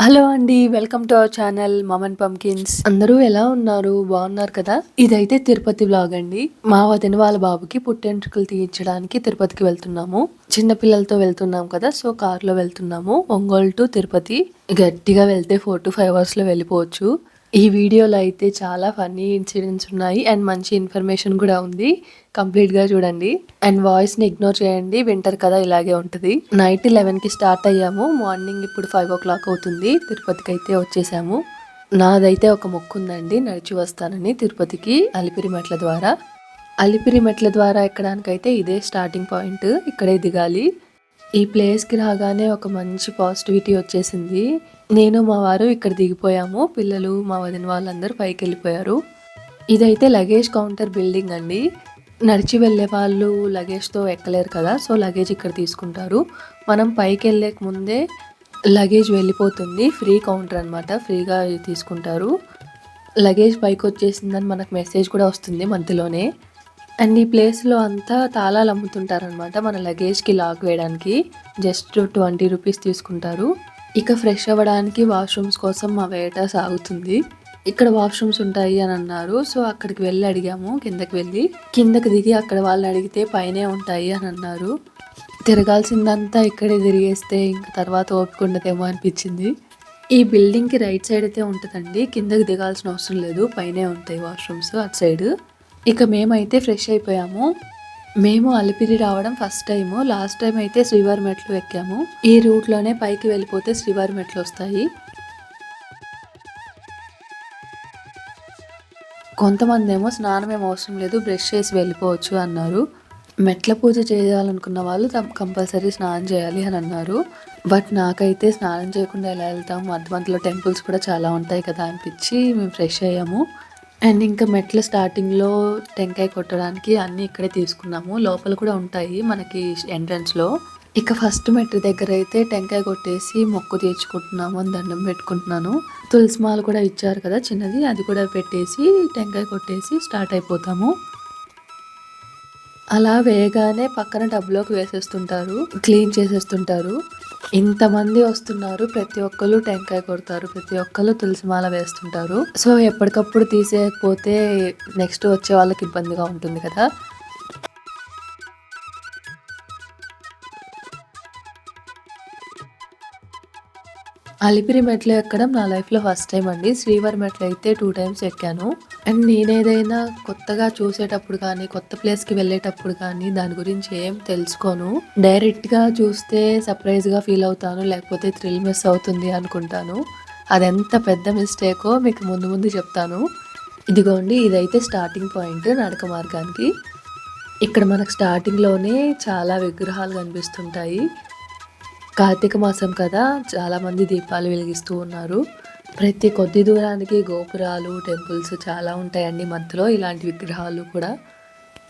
Hello అండి. Welcome to our channel mom and pumpkins. అందరూ ఎలా ఉన్నారు? బాగున్నారు కదా? ఇదైతే తిరుపతి వ్లాగ్ అండి. మా వదిన వాళ్ళ బాబుకి పుట్టెంట్రుకలు తీయించడానికి తిరుపతికి వెళ్తున్నాము. చిన్న పిల్లలతో వెళ్తున్నాం కదా, సో కార్లో వెళ్తున్నాము. ఒంగోలు టు తిరుపతి. గట్టిగా వెళ్తే 4 to 5 hours లో వెళ్ళిపోవచ్చు. ఈ వీడియోలో అయితే చాలా ఫన్నీ ఇన్సిడెంట్స్ ఉన్నాయి అండ్ మంచి ఇన్ఫర్మేషన్ కూడా ఉంది. కంప్లీట్ గా చూడండి అండ్ వాయిస్ ని ఇగ్నోర్ చేయండి. వింటర్ కదా, ఇలాగే ఉంటుంది. నైట్ 11 కి స్టార్ట్ అయ్యాము. మార్నింగ్ ఇప్పుడు 5 o'clock అవుతుంది. తిరుపతికి అయితే వచ్చేసాము. నాదైతే ఒక మొక్కు ఉందండి, నడిచి వస్తానని తిరుపతికి అలిపిరి మెట్ల ద్వారా. అలిపిరి మెట్ల ద్వారా ఎక్కడానికైతే ఇదే స్టార్టింగ్ పాయింట్. ఇక్కడే దిగాలి. ఈ ప్లేస్కి రాగానే ఒక మంచి పాజిటివిటీ వచ్చేసింది. నేను మా వారు ఇక్కడ దిగిపోయాము. పిల్లలు మా వదిన వాళ్ళందరూ పైకి వెళ్ళిపోయారు. ఇదైతే లగేజ్ కౌంటర్ బిల్డింగ్ అండి. నడిచి వెళ్ళే వాళ్ళు లగేజ్తో ఎక్కలేరు కదా, సో లగేజ్ ఇక్కడ తీసుకుంటారు. మనం పైకి వెళ్ళే ముందే లగేజ్ వెళ్ళిపోతుంది. ఫ్రీ కౌంటర్ అనమాట, ఫ్రీగా తీసుకుంటారు. లగేజ్ పైకి వచ్చేసిందని మనకు మెసేజ్ కూడా వస్తుంది మధ్యలోనే. అండ్ ఈ ప్లేస్లో అంతా తాళాలు అమ్ముతుంటారనమాట. మన లగేజ్కి లాక్ వేయడానికి జస్ట్ 20 రూపీస్ తీసుకుంటారు. ఇక ఫ్రెష్ అవ్వడానికి వాష్రూమ్స్ కోసం మా వేట సాగుతుంది. ఇక్కడ వాష్రూమ్స్ ఉంటాయి అని అన్నారు, సో అక్కడికి వెళ్ళి అడిగాము. కిందకి దిగి అక్కడ వాళ్ళని అడిగితే పైనే ఉంటాయి అని అన్నారు. తిరగాల్సిందంతా ఇక్కడే తిరిగేస్తే ఇంకా తర్వాత ఓపిక ఉండదేమో అనిపించింది. ఈ బిల్డింగ్కి రైట్ సైడ్ అయితే ఉంటుందండి. కిందకి దిగాల్సిన అవసరం లేదు, పైనే ఉంటాయి వాష్రూమ్స్ అటు సైడ్. ఇక మేమైతే ఫ్రెష్ అయిపోయాము. మేము అలిపిరి రావడం ఫస్ట్ టైము. లాస్ట్ టైం అయితే శ్రీవారి మెట్లు ఎక్కాము. ఈ రూట్లోనే పైకి వెళ్ళిపోతే శ్రీవారి మెట్లు వస్తాయి. కొంతమంది ఏమో స్నానం ఏం అవసరం లేదు, బ్రష్ చేసి వెళ్ళిపోవచ్చు అన్నారు. మెట్ల పూజ చేయాలనుకున్న వాళ్ళు కంపల్సరీ స్నానం చేయాలి అని అన్నారు. బట్ నాకైతే స్నానం చేయకుండా ఎలా వెళ్తాము, మధ్యలో టెంపుల్స్ కూడా చాలా ఉంటాయి కదా అనిపించి మేము ఫ్రెష్ అయ్యాము. అండ్ ఇంకా మెట్ల స్టార్టింగ్లో టెంకాయ కొట్టడానికి అన్నీ ఇక్కడే తీసుకున్నాము. లోపల కూడా ఉంటాయి మనకి ఎంట్రన్స్లో. ఇక ఫస్ట్ మెట్ల దగ్గర అయితే టెంకాయ కొట్టేసి మొక్కు తీర్చుకుంటున్నాము అని దండం పెట్టుకుంటున్నాను. తులసి మాల కూడా ఇచ్చారు కదా చిన్నది, అది కూడా పెట్టేసి టెంకాయ కొట్టేసి స్టార్ట్ అయిపోతాము. అలా వేయగానే పక్కన టబ్లోకి వేసేస్తుంటారు, క్లీన్ చేసేస్తుంటారు. ఇంతమంది వస్తున్నారు, ప్రతి ఒక్కరు టెంకాయ కొడతారు, ప్రతి ఒక్కరు తులసిమాల వేస్తుంటారు. సో ఎప్పటికప్పుడు తీసేయకపోతే నెక్స్ట్ వచ్చే వాళ్ళకి ఇబ్బందిగా ఉంటుంది కదా. అలిపిరి మెట్లు ఎక్కడం నా లైఫ్లో ఫస్ట్ టైం అండి. శ్రీవారి మెట్లు అయితే 2 times ఎక్కాను. అండ్ నేనేదైనా కొత్తగా చూసేటప్పుడు కానీ, కొత్త ప్లేస్కి వెళ్ళేటప్పుడు కానీ దాని గురించి ఏం తెలుసుకోను. డైరెక్ట్గా చూస్తే సర్ప్రైజ్గా ఫీల్ అవుతాను, లేకపోతే థ్రిల్ మిస్ అవుతుంది అనుకుంటాను. అదెంత పెద్ద మిస్టేకో మీకు ముందు ముందు చెప్తాను. ఇదిగోండి, ఇదైతే స్టార్టింగ్ పాయింట్ నడక మార్గానికి. ఇక్కడ మనకు స్టార్టింగ్లోనే చాలా విగ్రహాలు కనిపిస్తుంటాయి. కార్తీక మాసం కదా, చాలామంది దీపాలు వెలిగిస్తూ ఉన్నారు. ప్రతి కొద్ది దూరానికి గోపురాలు, టెంపుల్స్ చాలా ఉంటాయండి మధ్యలో, ఇలాంటి విగ్రహాలు కూడా.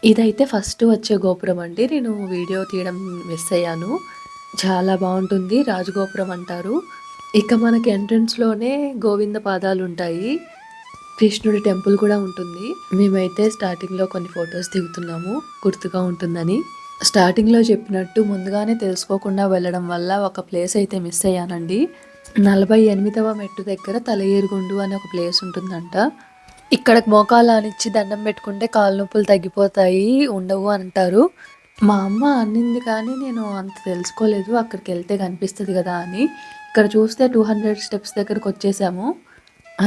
ఇదైతే ఫస్ట్ వచ్చే గోపురం అండి. నేను వీడియో తీయడం మిస్ అయ్యాను. చాలా బాగుంటుంది, రాజగోపురం అంటారు. ఇక మనకి ఎంట్రన్స్లోనే గోవింద పాదాలు ఉంటాయి. కృష్ణుడి టెంపుల్ కూడా ఉంటుంది. మేమైతే స్టార్టింగ్లో కొన్ని ఫొటోస్ దిగుతున్నాము గుర్తుగా ఉంటుందని. స్టార్టింగ్లో చెప్పినట్టు ముందుగానే తెలుసుకోకుండా వెళ్ళడం వల్ల ఒక ప్లేస్ అయితే మిస్ అయ్యానండి. 48వ మెట్టు దగ్గర తలయేరుగుండు అని ఒక ప్లేస్ ఉంటుందంట. ఇక్కడ మోకాలు ఆనిచ్చి దండం పెట్టుకుంటే కాళ్ళ నొప్పులు తగ్గిపోతాయి, ఉండవు అంటారు. మా అమ్మ అన్నింది కానీ నేను అంత తెలుసుకోలేదు. అక్కడికి వెళ్తే కనిపిస్తుంది కదా అని. ఇక్కడ చూస్తే 200 steps దగ్గరకు వచ్చేసాము.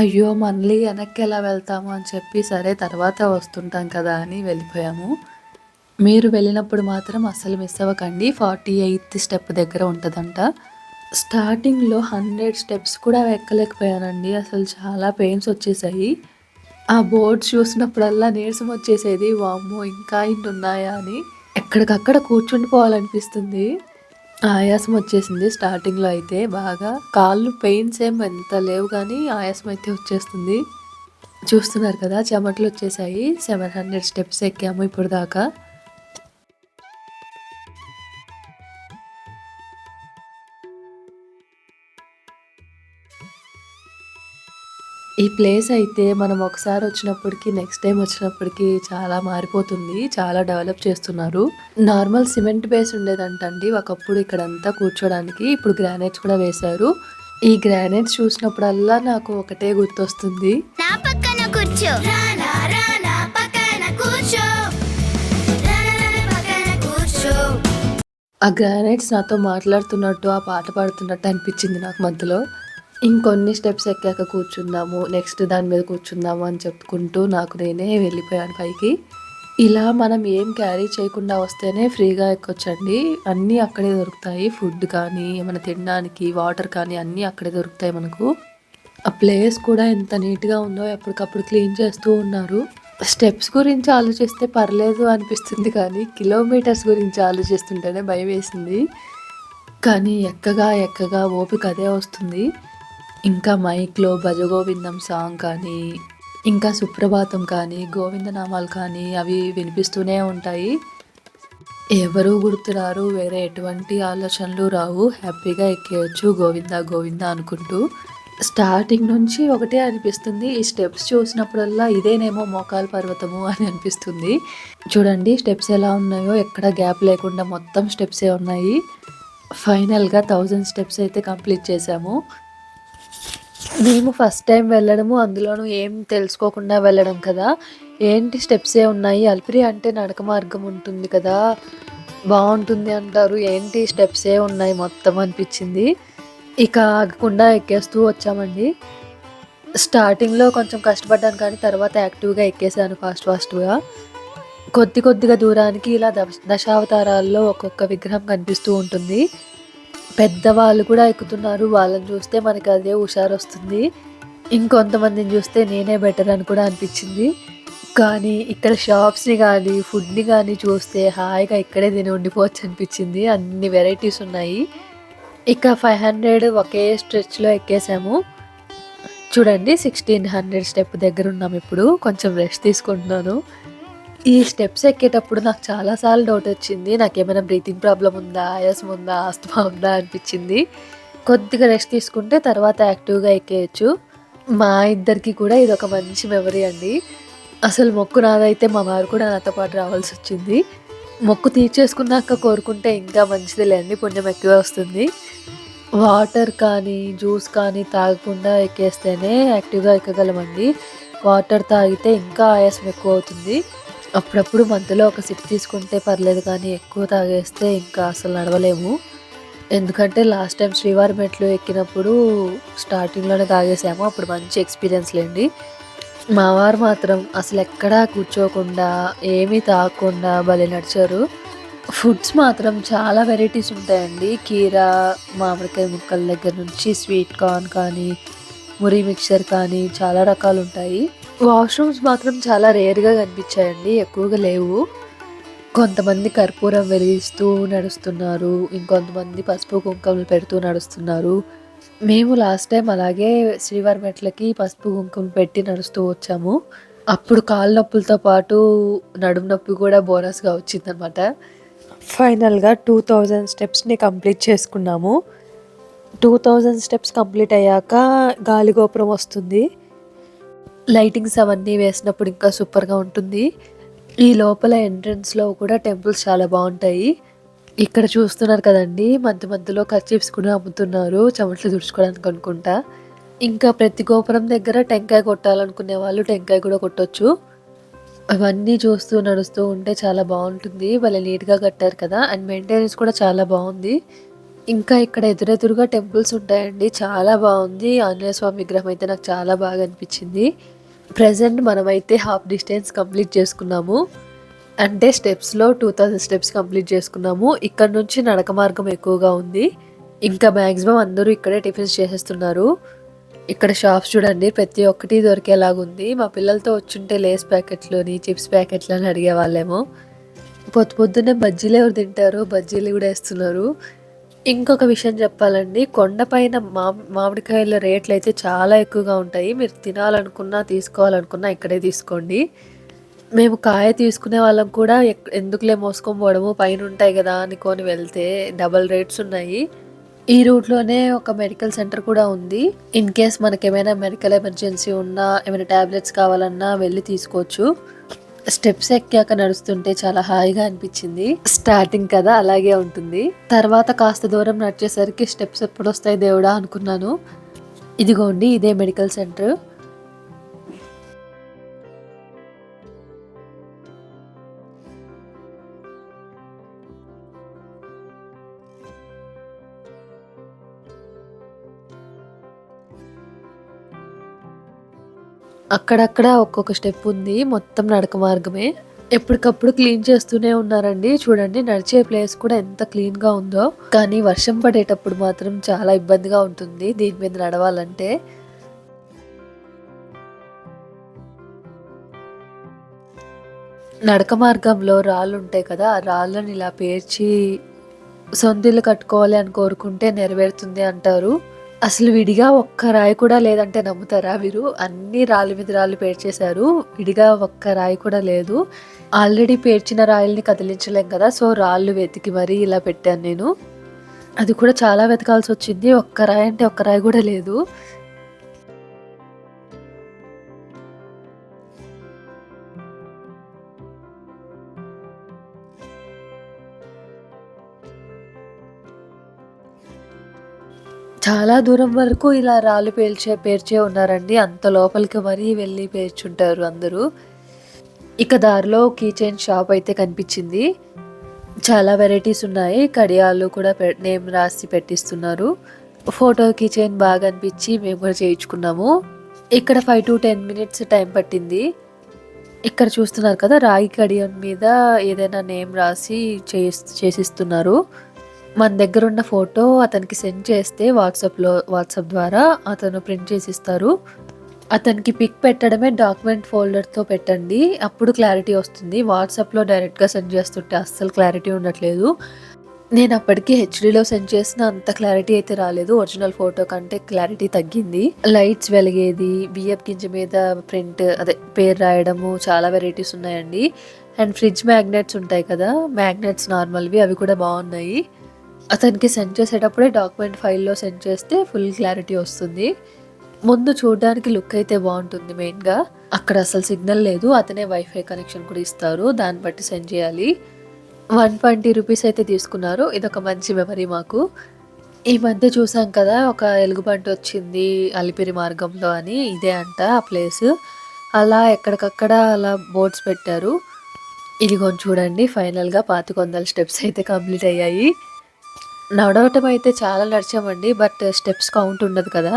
అయ్యో మళ్ళీ వెనక్కి ఎలా వెళ్తాము అని చెప్పి సరే తర్వాత వస్తుంటాం కదా అని వెళ్ళిపోయాము. మీరు వెళ్ళినప్పుడు మాత్రం అస్సలు మిస్ అవ్వకండి. 48th step దగ్గర ఉంటుందంట. స్టార్టింగ్లో 100 steps కూడా ఎక్కలేకపోయానండి. అసలు చాలా పెయిన్స్ వచ్చేసాయి. ఆ బోర్డ్స్ చూసినప్పుడల్లా నీరసం వచ్చేసేది. వామ్మో ఇంకా ఇన్ని ఉన్నాయా అని ఎక్కడికక్కడ కూర్చుండిపోవాలనిపిస్తుంది. ఆయాసం వచ్చేసింది స్టార్టింగ్లో అయితే బాగా. కాళ్ళు పెయిన్స్ ఏం ఎంత లేవు కానీ ఆయాసం అయితే వచ్చేస్తుంది. చూస్తున్నారు కదా, చెమటలు వచ్చేసాయి. 700 steps ఎక్కాము ఇప్పుడు దాకా. ఈ ప్లేస్ అయితే మనం ఒకసారి వచ్చినప్పటికి నెక్స్ట్ టైం వచ్చినప్పటికి చాలా మారిపోతుంది. చాలా డెవలప్ చేస్తున్నారు. నార్మల్ సిమెంట్ బేస్ ఉండేదంటండి ఒకప్పుడు ఇక్కడంతా కూర్చోడానికి. ఇప్పుడు గ్రానైట్స్ కూడా వేశారు. ఈ గ్రానైట్స్ చూసినప్పుడల్లా నాకు ఒకటే గుర్తొస్తుంది. నా పక్కన కూర్చో, రానా రానా పక్కన కూర్చో, రానా రానా పక్కన కూర్చో. ఆ గ్రానైట్స్ నాతో మాట్లాడుతున్నట్టు, ఆ పాట పాడుతున్నట్టు అనిపించింది నాకు మధ్యలో. ఇంకొన్ని స్టెప్స్ ఎక్కాక కూర్చుందాము, నెక్స్ట్ దాని మీద కూర్చుందాము అని చెప్పుకుంటూ నాకు నేనే వెళ్ళిపోయాను పైకి. ఇలా మనం ఏం క్యారీ చేయకుండా వస్తేనే ఫ్రీగా ఎక్కొచ్చండి. అన్నీ అక్కడే దొరుకుతాయి. ఫుడ్ కానీ, ఏమైనా తినడానికి, వాటర్ కానీ అన్నీ అక్కడే దొరుకుతాయి మనకు. ఆ ప్లేస్ కూడా ఎంత నీట్‌గా ఉందో ఎప్పటికప్పుడు క్లీన్ చేస్తూ ఉన్నారు. స్టెప్స్ గురించి ఆలోచిస్తే పర్లేదు అనిపిస్తుంది కానీ, కిలోమీటర్స్ గురించి ఆలోచిస్తుంటేనే భయమేసింది. కానీ ఎక్కగా ఓపిక అదే వస్తుంది. ఇంకా మైక్‌లో భజగోవిందం సాంగ్ కానీ, ఇంకా సుప్రభాతం కానీ, గోవిందనామాలు కానీ అవి వినిపిస్తూనే ఉంటాయి. ఎవరు గుర్తురారు, వేరే ఎటువంటి ఆలోచనలు రావు. హ్యాపీగా ఎక్కేయొచ్చు గోవిందా గోవిందా అనుకుంటూ. స్టార్టింగ్ నుంచి ఒకటే అనిపిస్తుంది. ఈ స్టెప్స్ చూసినప్పుడల్లా ఇదేనేమో మోకాలు పర్వతము అని అనిపిస్తుంది. చూడండి స్టెప్స్ ఎలా ఉన్నాయో, ఎక్కడ గ్యాప్ లేకుండా మొత్తం స్టెప్సే ఉన్నాయి. ఫైనల్‌గా 1000 స్టెప్స్ అయితే కంప్లీట్ చేశాము. మేము ఫస్ట్ టైం వెళ్ళడము, అందులోనూ ఏం తెలుసుకోకుండా వెళ్ళడం కదా! ఏంటి స్టెప్సే ఉన్నాయి, అలిపిరి అంటే నడక మార్గం ఉంటుంది కదా! బావుంటుంది అంటారు. ఏంటి స్టెప్సే ఉన్నాయి మొత్తం అనిపిచ్చింది. ఇక ఆగకుండా ఎక్కేస్తూ వచ్చామండి. స్టార్టింగ్‌లో కొంచెం కష్టపడ్డాను కానీ తర్వాత యాక్టివ్‌గా ఎక్కేసాను ఫాస్ట్‌గా. కొద్దిగా దూరానికి ఇలా దశావతారాల్లో ఒక్కొక్క విగ్రహం కనిపిస్తూ ఉంటుంది. పెద్దవాళ్ళు కూడా ఎక్కుతున్నారు. వాళ్ళని చూస్తే మనకి అదే హుషారొస్తుంది. ఇంకొంతమందిని చూస్తే నేనే బెటర్ అని కూడా అనిపించింది. కానీ ఇక్కడ షాప్స్‌ని గానీ, ఫుడ్‌ని గానీ చూస్తే హాయిగా ఇక్కడే తిని ఉండిపోవచ్చు అనిపించింది. అన్ని వెరైటీస్ ఉన్నాయి. ఇక 500 ఒకే స్ట్రెచ్‌లో ఎక్కేసాము. చూడండి 1600 స్టెప్ దగ్గర ఉన్నాం ఇప్పుడు. కొంచెం రెస్ట్ తీసుకుంటున్నాను. ఈ స్టెప్స్ ఎక్కేటప్పుడు నాకు చాలా సార్లు డౌట్ వచ్చింది. నాకేమైనా బ్రీతింగ్ ప్రాబ్లమ్ ఉందా? ఆయాసం ఉందా? ఆస్తమా ఉందా? అనిపించింది. కొద్దిగా రెస్ట్ తీసుకుంటే తర్వాత యాక్టివ్‌గా ఎక్కేయొచ్చు. మా ఇద్దరికి కూడా ఇదొక మంచి మెమరీ అండి. అసలు మొక్కు నాదైతే మా వారు కూడా నాతో పాటు రావాల్సొచ్చింది. మొక్కు తీర్చేసుకున్నాక కోరుకుంటే ఇంకా మంచిదిలేండి. పుణ్యం ఎక్కువే వస్తుంది. వాటర్ కానీ, జ్యూస్ కానీ తాగకుండా ఎక్కేస్తేనే యాక్టివ్‌గా ఎక్కగలమండి. వాటర్ తాగితే ఇంకా ఆయాసం ఎక్కువవుతుంది. అప్పుడప్పుడు మధ్యలో ఒక సిప్ తీసుకుంటే పర్లేదు కానీ ఎక్కువ తాగేస్తే ఇంకా అసలు నడవలేము. ఎందుకంటే లాస్ట్ టైం శ్రీవారి మెట్లు ఎక్కినప్పుడు స్టార్టింగ్‌లోనే తాగేసాము. అప్పుడు మంచి ఎక్స్‌పీరియన్స్ లేండి. మా వారు మాత్రం అసలెక్కడా కూర్చోకుండా, ఏమీ తాగకుండా భలే నడిచారు. ఫుడ్స్ మాత్రం చాలా వెరైటీస్ ఉంటాయండి. కీరా, మామిడికాయ ముక్కల దగ్గర నుంచి స్వీట్ కార్న్ కానీ, మురి మిక్చర్ కానీ చాలా రకాలుంటాయి. వాష్‌రూమ్స్ మాత్రం చాలా రేర్‌గా కనిపించాయండి. ఎక్కువగా లేవు. కొంతమంది కర్పూరం వెలిగిస్తూ నడుస్తున్నారు. ఇంకొంతమంది పసుపు, కుంకుమలు పెడుతూ నడుస్తున్నారు. మేము లాస్ట్ టైం అలాగే శ్రీవారి మెట్లకి పసుపు, కుంకుమ పెట్టి నడుస్తూ వచ్చాము. అప్పుడు కాళ్ళ నొప్పులతో పాటు నడుము నొప్పి కూడా బోనస్‌గా వచ్చిందనమాట. ఫైనల్‌గా 2000 స్టెప్స్‌ని కంప్లీట్ చేసుకున్నాము. 2000 స్టెప్స్ కంప్లీట్ అయ్యాక గాలిగోపురం వస్తుంది. లైటింగ్స్ అవన్నీ వేసినప్పుడు ఇంకా సూపర్‌గా ఉంటుంది. ఈ లోపల ఎంట్రన్స్‌లో కూడా టెంపుల్స్ చాలా బావుంటాయి. ఇక్కడ చూస్తున్నారు కదండీ! మధ్యలో కర్చీఫ్స్ కూడా అమ్ముతున్నారు. చెమటలు తుడుచుకోవడానికి అనుకుంటా. ఇంకా ప్రతి గోపురం దగ్గర టెంకాయ కొట్టాలనుకునే వాళ్ళు టెంకాయ కూడా కొట్టొచ్చు. అవన్నీ చూస్తూ నడుస్తూ ఉంటే చాలా బావుంటుంది. భలే నీట్‌గా కట్టారు కదా! అండ్ మెయింటెనెన్స్ కూడా చాలా బావుంది. ఇంకా ఇక్కడ ఎదురెదురుగా టెంపుల్స్ ఉంటాయండి. చాలా బావుంది. ఆంజనేయ స్వామి విగ్రహం అయితే నాకు చాలా బాగా అనిపించింది. ప్రెజెంట్ మనమైతే హాఫ్ డిస్టెన్స్ కంప్లీట్ చేసుకున్నాము. అంటే స్టెప్స్‌లో 2000 స్టెప్స్ కంప్లీట్ చేసుకున్నాము. ఇక్కడ నుంచి నడక మార్గం ఎక్కువగా ఉంది. ఇంకా మాక్సిమం అందరూ ఇక్కడే టిఫిన్స్ చేసేస్తున్నారు. ఇక్కడ షాప్స్ చూడండి ప్రతి ఒక్కటి దొరికేలాగుంది. మా పిల్లలతో వచ్చుంటే లేస్ ప్యాకెట్లని, చిప్స్ ప్యాకెట్లని అడిగేవాళ్ళేమో. పొద్దున్నే బజ్జీలు ఎవరు తింటారో బజ్జీలు కూడా వేస్తున్నారు. ఇంకొక విషయం చెప్పాలండి. కొండపైన మామిడికాయల రేట్లయితే చాలా ఎక్కువగా ఉంటాయి. మీరు తినాలనుకున్నా, తీసుకోవాలనుకున్నా ఇక్కడే తీసుకోండి. మేము కాయ తీసుకునే వాళ్ళం కూడా ఎందుకులే మోసుకొని పోవడము, పైనుంటాయి గదా అనుకోని వెళ్తే డబల్ రేట్స్ ఉన్నాయి. ఈ రూట్‌లోనే ఒక మెడికల్ సెంటర్ కూడా ఉంది. ఇన్ కేస్ మనకేమైనా మెడికల్ ఎమర్జెన్సీ ఉన్నా, ఏమైనా టాబ్లెట్స్ కావాలన్నా వెళ్ళి తీసుకోవచ్చు. స్టెప్స్ ఎక్కాక నడుస్తుంటే చాలా హాయిగా అనిపించింది. స్టార్టింగ్ కదా అలాగే ఉంటుంది. తర్వాత కాస్త దూరం నడిచేసరికి స్టెప్స్ ఎప్పుడొస్తాయి దేవుడా అనుకున్నాను. ఇదిగోండి ఇదే మెడికల్ సెంటర్. అక్కడక్కడ ఒక్కొక్క స్టెప్ ఉంది, మొత్తం నడక మార్గమే. ఎప్పటికప్పుడు క్లీన్ చేస్తూనే ఉన్నారండి. చూడండి నడిచే ప్లేస్ కూడా ఎంత క్లీన్‌గా ఉందో. కానీ వర్షం పడేటప్పుడు మాత్రం చాలా ఇబ్బందిగా ఉంటుంది దీని మీద నడవాలంటే. నడక మార్గంలో రాళ్ళుంటాయి కదా! ఆ రాళ్ళని ఇలా పేర్చి సొంతిల్లు కట్టుకోవాలి అని కోరుకుంటే నెరవేరుతుంది అంటారు. అసలు విడిగా ఒక్క రాయి కూడా లేదంటే నమ్ముతారా మీరు? అన్ని రాళ్ళ మీద రాళ్ళు పేర్చేశారు. విడిగా ఒక్క రాయి కూడా లేదు. ఆల్రెడీ పేర్చిన రాయల్ని కదిలించలేం కదా! సో, రాళ్ళు వెతికి మరీ ఇలా పెట్టాను నేను. అది కూడా చాలా వెతకాల్సొచ్చింది. ఒక్క రాయి అంటే ఒక్క రాయి కూడా లేదు. చాలా దూరం వరకు ఇలా రాళ్ళు పేర్చే ఉన్నారండి. అంత లోపలికి మరీ వెళ్ళి పేర్చుంటారు అందరూ. ఇక దారిలో కీ చైన్ షాప్ అయితే కనిపించింది. చాలా వెరైటీస్ ఉన్నాయి. కడియాలు కూడా నేమ్ రాసి పెట్టిస్తున్నారు. ఫోటో కీ చైన్ బాగా అనిపించి మేము కూడా చేయించుకున్నాము. ఇక్కడ 5 to 10 మినిట్స్ టైం పట్టింది. ఇక్కడ చూస్తున్నారు కదా, రాగి కడియం మీద ఏదైనా నేమ్ రాసి చేసిస్తున్నారు. మన దగ్గర ఉన్న ఫోటో అతనికి సెండ్ చేస్తే వాట్సాప్ ద్వారా అతను ప్రింట్ చేసిస్తారు. అతనికి పిక్ పెట్టడమే డాక్యుమెంట్ ఫోల్డర్‌తో పెట్టండి. అప్పుడు క్లారిటీ వస్తుంది. వాట్సాప్‌లో డైరెక్ట్‌గా సెండ్ చేస్తుంటే అస్సలు క్లారిటీ ఉండట్లేదు. నేను అప్పటికి హెచ్‌డీలో సెండ్ చేసిన అంత క్లారిటీ అయితే రాలేదు. ఒరిజినల్ ఫోటో కంటే క్లారిటీ తగ్గింది. లైట్స్ వెలిగేది, బియ్యపు గింజ మీద పేరు రాయడము, చాలా వెరైటీస్ ఉన్నాయండి. అండ్ ఫ్రిడ్జ్ మ్యాగ్నెట్స్ ఉంటాయి కదా, మ్యాగ్నెట్స్ నార్మల్‌వి అవి కూడా బాగున్నాయి. అతనికి సెండ్ చేసేటప్పుడే డాక్యుమెంట్ ఫైల్‌లో సెండ్ చేస్తే ఫుల్ క్లారిటీ వస్తుంది. ముందు చూడడానికి లుక్ అయితే బాగుంటుంది మెయిన్‌గా. అక్కడ అసలు సిగ్నల్ లేదు. అతనే వైఫై కనెక్షన్ కూడా ఇస్తారు. దాన్ని బట్టి సెండ్ చేయాలి. 120 రూపీస్ అయితే తీసుకున్నారు. ఇదొక మంచి మెమరీ మాకు. ఈ మధ్య చూసాం కదా, ఒక ఎలుగుబంటి వచ్చింది అలిపిరి మార్గంలో అని. ఇదే అంట ఆ ప్లేస్. అలా ఎక్కడికక్కడ అలా బోర్డ్స్ పెట్టారు. ఇదిగోండి చూడండి, ఫైనల్‌గా 2500 స్టెప్స్ అయితే కంప్లీట్ అయ్యాయి. నడవటం అయితే చాలా నడిచామండి. బట్ స్టెప్స్ కౌంట్ ఉండదు కదా.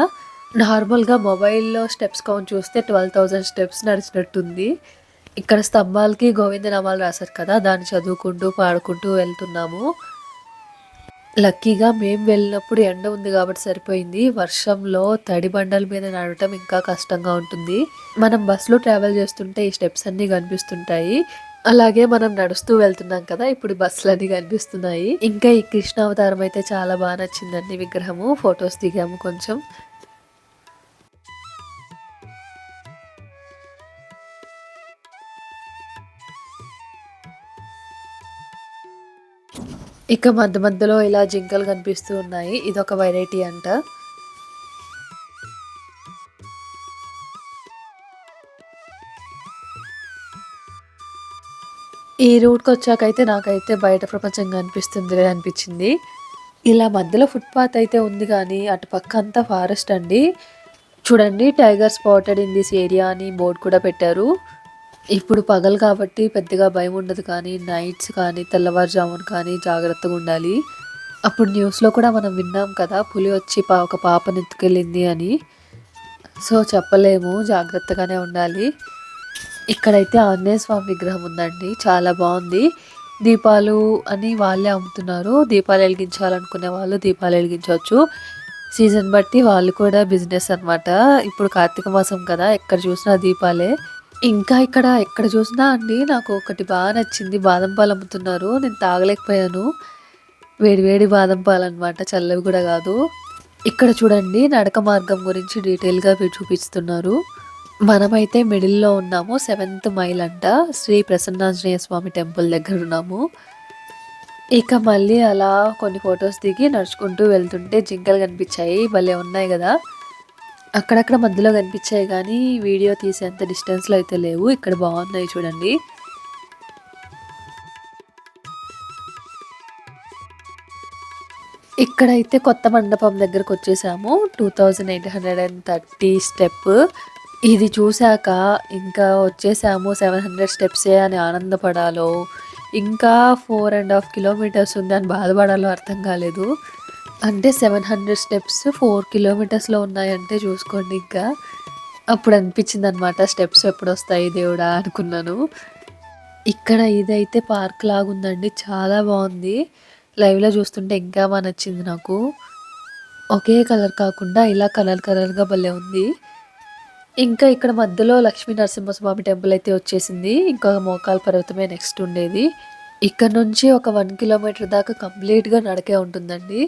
నార్మల్‌గా మొబైల్‌లో స్టెప్స్ కౌంట్ చూస్తే 12,000 స్టెప్స్ నడిచినట్టుంది. ఇక్కడ స్తంభాలకి గోవిందనామాలు రాశారు కదా, దాన్ని చదువుకుంటూ, పాడుకుంటూ వెళ్తున్నాము. లక్కీగా మేము వెళ్ళినప్పుడు ఎండ ఉంది కాబట్టి సరిపోయింది. వర్షంలో తడి బండల మీద నడవటం ఇంకా కష్టంగా ఉంటుంది. మనం బస్సులో ట్రావెల్ చేస్తుంటే ఈ స్టెప్స్ అన్నీ కనిపిస్తుంటాయి. అలాగే మనం నడుస్తూ వెళ్తున్నాం కదా, ఇప్పుడు బస్సులన్నీ కనిపిస్తున్నాయి. ఇంకా ఈ కృష్ణ అవతారం అయితే చాలా బాగా నచ్చిందండి విగ్రహము. ఫొటోస్ దిగాము కొంచెం. ఇక మధ్య మధ్యలో ఇలా జింకలు కనిపిస్తూ ఉన్నాయి. ఇదొక వెరైటీ అంట. ఈ రూట్‌కి వచ్చాకైతే నాకైతే బయట ప్రపంచం కనిపిస్తుందిలే అనిపించింది. ఇలా మధ్యలో ఫుట్‌పాత్ అయితే ఉంది కానీ అటు పక్క అంతా ఫారెస్ట్ అండి. చూడండి, tiger spotted in this area అని బోర్డ్ కూడా పెట్టారు. ఇప్పుడు పగలు కాబట్టి పెద్దగా భయం ఉండదు కానీ నైట్స్ కానీ తెల్లవారుజామున కానీ జాగ్రత్తగా ఉండాలి. అప్పుడు న్యూస్‌లో కూడా మనం విన్నాం కదా, పులి వచ్చి ఒక పాపని ఎత్తుకెళ్ళింది అని. సో, చెప్పలేము, జాగ్రత్తగానే ఉండాలి. ఇక్కడైతే ఆంజనేయ స్వామి విగ్రహం ఉందండి, చాలా బాగుంది. దీపాలు అని వాళ్ళే అమ్ముతున్నారు. దీపాలు వెలిగించాలనుకునే వాళ్ళు దీపాలు వెలిగించవచ్చు. సీజన్ బట్టి వాళ్ళు కూడా బిజినెస్ అనమాట. ఇప్పుడు కార్తీక మాసం కదా, ఎక్కడ చూసినా దీపాలే. ఇంకా ఇక్కడ ఎక్కడ చూసినా అండి, నాకు ఒకటి బాగా నచ్చింది. బాదం పాలు అమ్ముతున్నారు. నేను తాగలేకపోయాను. వేడి వేడి బాదం పాలు అనమాట, చల్లవి కూడా కాదు. ఇక్కడ చూడండి, నడక మార్గం గురించి డీటెయిల్‌గా చూపిస్తున్నారు. మనమైతే మిడిల్‌లో ఉన్నాము. 7th మైల్ అంట. శ్రీ ప్రసన్నాంజనేయ స్వామి టెంపుల్ దగ్గర ఉన్నాము. ఇక మళ్ళీ అలా కొన్ని ఫొటోస్ దిగి నడుచుకుంటూ వెళ్తుంటే జింకలు కనిపించాయి. భలే ఉన్నాయి కదా. అక్కడక్కడ మధ్యలో కనిపించాయి కానీ వీడియో తీసేంత డిస్టెన్స్‌లో అయితే లేవు. ఇక్కడ బాగున్నాయి చూడండి. ఇక్కడైతే కొత్త మండపం దగ్గరకు వచ్చేసాము. 2830 స్టెప్. ఇది చూసాక ఇంకా వచ్చేసాము 700 స్టెప్సే అని ఆనందపడాలో, ఇంకా 4.5 కిలోమీటర్స్ ఉంది అని బాధపడాలో అర్థం కాలేదు. అంటే 700 స్టెప్స్ 4 కిలోమీటర్స్లో ఉన్నాయంటే చూసుకోండి. ఇంకా అప్పుడు అనిపించింది అనమాట, స్టెప్స్ ఎప్పుడు వస్తాయి దేవుడా అనుకున్నాను. ఇక్కడ ఇదైతే పార్క్ లాగుందండి, చాలా బాగుంది. లైవ్లో చూస్తుంటే ఇంకా బాగా నచ్చింది నాకు. ఒకే కలర్ కాకుండా ఇలా కలర్ కలర్గా భలే ఉంది. ఇంకా ఇక్కడ మధ్యలో లక్ష్మీ నరసింహస్వామి టెంపుల్ అయితే వచ్చేసింది. ఇంకా మోకాల్ పర్వతమే నెక్స్ట్ ఉండేది. ఇక్కడ నుంచి ఒక 1 కిలోమీటర్ దాకా కంప్లీట్గా నడకే ఉంటుందండి.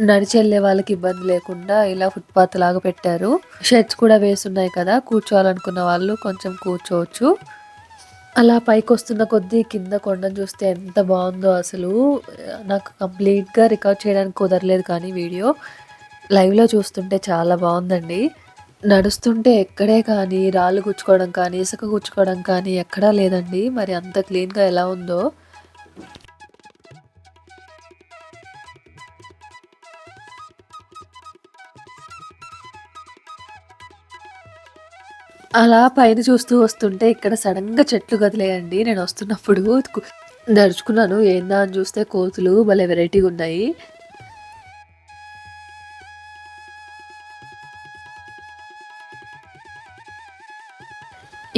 నడిచి వెళ్ళే వాళ్ళకి ఇబ్బంది లేకుండా ఇలా ఫుట్పాత్ లాగా పెట్టారు. షెడ్స్ కూడా వేసున్నాయి కదా, కూర్చోవాలనుకున్న వాళ్ళు కొంచెం కూర్చోవచ్చు. అలా పైకి వస్తున్న కొద్దీ కింద కొండను చూస్తే ఎంత బాగుందో అసలు. నాకు కంప్లీట్గా రికార్డ్ చేయడానికి కుదరలేదు, కానీ వీడియో లైవ్లో చూస్తుంటే చాలా బాగుందండి. నడుస్తుంటే ఎక్కడే కానీ రాళ్ళు గుచ్చుకోవడం కానీ ఇసుక గుచ్చుకోవడం కానీ ఎక్కడా లేదండి. మరి అంత క్లీన్గా ఎలా ఉందో. అలా పైన చూస్తూ వస్తుంటే ఇక్కడ సడన్గా చెట్లు కదిలేయండి. నేను వస్తున్నప్పుడు దడుచుకున్నాను, ఏందా అని చూస్తే కోతులు భలే వెరైటీగా ఉన్నాయి.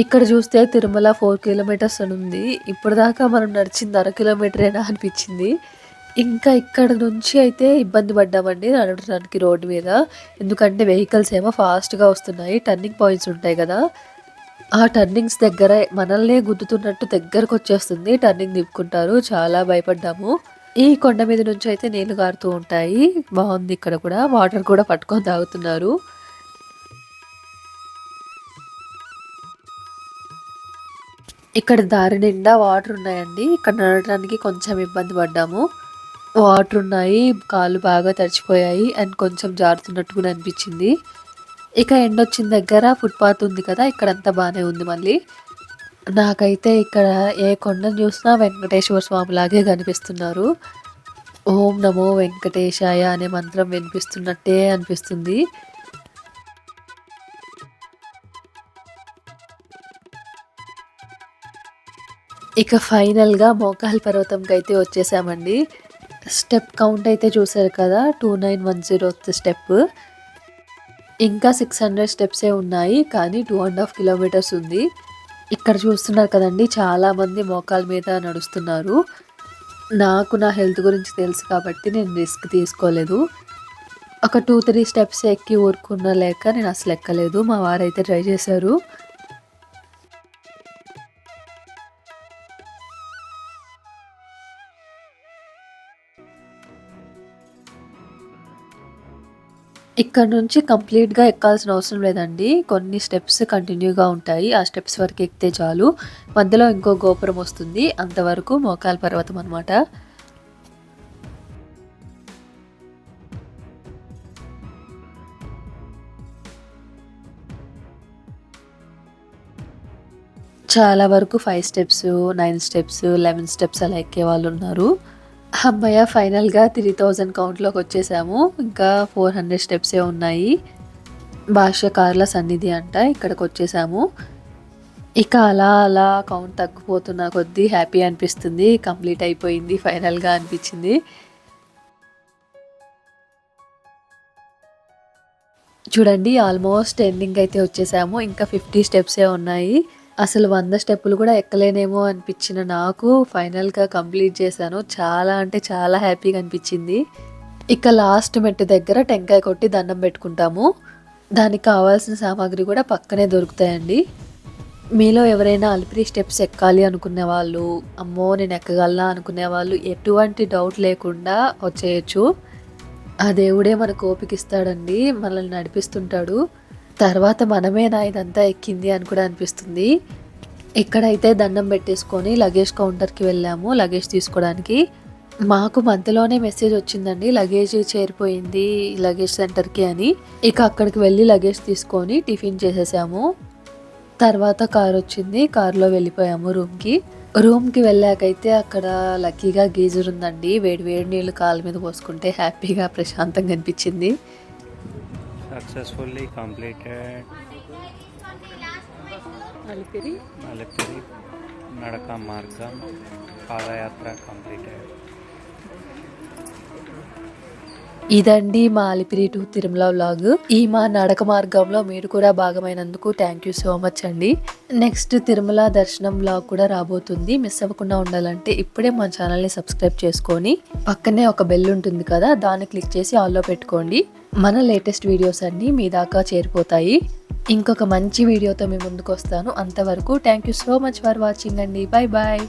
ఇక్కడ చూస్తే తిరుమల 4 కిలోమీటర్స్ అని ఉంది. ఇప్పటిదాకా మనం నడిచింది 1/2 కిలోమీటరేనా అనిపించింది. ఇంకా ఇక్కడ నుంచి అయితే ఇబ్బంది పడ్డామండి నడవడానికి రోడ్డు మీద. ఎందుకంటే వెహికల్స్ ఏమో ఫాస్ట్గా వస్తున్నాయి. టర్నింగ్ పాయింట్స్ ఉంటాయి కదా, ఆ టర్నింగ్స్ దగ్గర మనల్నే గుద్దుతున్నట్టు దగ్గరకు వచ్చేస్తుంది. టర్నింగ్ తిప్పుకుంటారు, చాలా భయపడ్డాము. ఈ కొండ మీద నుంచి అయితే నీళ్లు కారుతూ ఉంటాయి. బాగుంది. ఇక్కడ కూడా వాటర్ కూడా పట్టుకొని తాగుతున్నారు. ఇక్కడ దారి నిండా వాటర్ ఉన్నాయండి. ఇక్కడ నడవడానికి కొంచెం ఇబ్బంది పడ్డాము. వాటర్ ఉన్నాయి, కాళ్ళు బాగా తడిచిపోయాయి అండ్ కొంచెం జారుతున్నట్టు కూడా అనిపించింది. ఇక ఎండొచ్చిన దగ్గర ఫుట్పాత్ ఉంది కదా, ఇక్కడంతా బాగానే ఉంది. మళ్ళీ నాకైతే ఇక్కడ ఏ కొండను చూసినా వెంకటేశ్వర స్వామి లాగే కనిపిస్తున్నారు. ఓం నమో వెంకటేశాయ అనే మంత్రం వినిపిస్తున్నట్టే అనిపిస్తుంది. ఇక ఫైనల్గా మోకాల్ పర్వతంకి అయితే వచ్చేసామండి. స్టెప్ కౌంట్ అయితే చూసారు కదా, 2910 స్టెప్. ఇంకా 600 స్టెప్సే ఉన్నాయి, కానీ 2.5 కిలోమీటర్స్ ఉంది. ఇక్కడ చూస్తున్నారు కదండి, చాలామంది మోకాల మీద నడుస్తున్నారు. నాకు నా హెల్త్ గురించి తెలుసు కాబట్టి నేను రిస్క్ తీసుకోలేదు. ఒక 2-3 స్టెప్స్ ఎక్కి ఊరుకున్న లేక నేను అసలు ఎక్కలేదు. మా వారైతే ట్రై చేశారు. ఇక్కడ నుంచి కంప్లీట్గా ఎక్కాల్సిన అవసరం లేదండి. కొన్ని స్టెప్స్ కంటిన్యూగా ఉంటాయి. ఆ స్టెప్స్ వరకు ఎక్కితే చాలు. మధ్యలో ఇంకో గోపురం వస్తుంది, అంతవరకు మోకాల్ పర్వతం అనమాట. చాలా వరకు 5 స్టెప్స్, 9 స్టెప్స్, 11 స్టెప్స్ అలా ఎక్కే వాళ్ళు ఉన్నారు. అమ్మయ్య, ఫైనల్గా 3000 కౌంట్లోకి వచ్చేసాము. ఇంకా 400 స్టెప్సే ఉన్నాయి. భాష్యకారుల సన్నిధి అంట, ఇక్కడికి వచ్చేసాము. ఇక అలా అలా కౌంట్ తగ్గిపోతున్న కొద్దీ హ్యాపీ అనిపిస్తుంది. కంప్లీట్ అయిపోయింది ఫైనల్గా అనిపించింది. చూడండి, ఆల్మోస్ట్ ఎండింగ్ అయితే వచ్చేసాము. ఇంకా 50 స్టెప్సే ఉన్నాయి. అసలు 100 స్టెప్పులు కూడా ఎక్కలేనేమో అనిపించిన నాకు ఫైనల్గా కంప్లీట్ చేశాను. చాలా అంటే చాలా హ్యాపీగా అనిపించింది. ఇక లాస్ట్ మెట్టు దగ్గర టెంకాయ కొట్టి దండం పెట్టుకుంటాము. దానికి కావాల్సిన సామాగ్రి కూడా పక్కనే దొరుకుతాయండి. మీలో ఎవరైనా అలిపిరి స్టెప్స్ ఎక్కాలి అనుకునే వాళ్ళు, అమ్మో నేను ఎక్కగలనా అనుకునే వాళ్ళు ఎటువంటి డౌట్ లేకుండా వచ్చేయచ్చు. ఆ దేవుడే మనకు ఓపిక ఇస్తాడండి, మనల్ని నడిపిస్తుంటాడు. తర్వాత మనమేనా ఇదంతా ఎక్కింది అని కూడా అనిపిస్తుంది. ఇక్కడైతే దండం పెట్టేసుకొని లగేజ్ కౌంటర్కి వెళ్ళాము లగేజ్ తీసుకోవడానికి. మాకు మధ్యలోనే మెసేజ్ వచ్చిందండి, లగేజ్ చేరిపోయింది లగేజ్ సెంటర్కి అని. ఇక అక్కడికి వెళ్ళి లగేజ్ తీసుకొని టిఫిన్ చేసేసాము. తర్వాత కార్ వచ్చింది, కార్లో వెళ్ళిపోయాము రూమ్కి వెళ్ళాకైతే అక్కడ లక్కీగా గీజర్ ఉందండి. వేడి వేడి నీళ్ళు కాళ్ళ మీద పోసుకుంటే హ్యాపీగా ప్రశాంతంగా అనిపించింది. సక్సెస్ఫుల్లీ కంప్లీటెడ్ అలిపిరి నడక మార్గం పాదయాత్ర కంప్లీటెడ్. ఇదండి మా అలిపిరి టు తిరుమల వ్లాగ్. ఈ మా నడక మార్గంలో మీరు కూడా భాగమైనందుకు థ్యాంక్ యూ సో మచ్ అండి. నెక్స్ట్ తిరుమల దర్శనం వ్లాగ్ కూడా రాబోతుంది. మిస్ అవ్వకుండా ఉండాలంటే ఇప్పుడే మా ఛానల్ని సబ్స్క్రైబ్ చేసుకొని పక్కనే ఒక బెల్ ఉంటుంది కదా, దాన్ని క్లిక్ చేసి ఆల్లో పెట్టుకోండి. మన లేటెస్ట్ వీడియోస్ అన్నీ మీ దాకా చేరిపోతాయి. ఇంకొక మంచి వీడియోతో మీ ముందుకు వస్తాను. అంతవరకు thank you so much for watching అండి. Bye bye.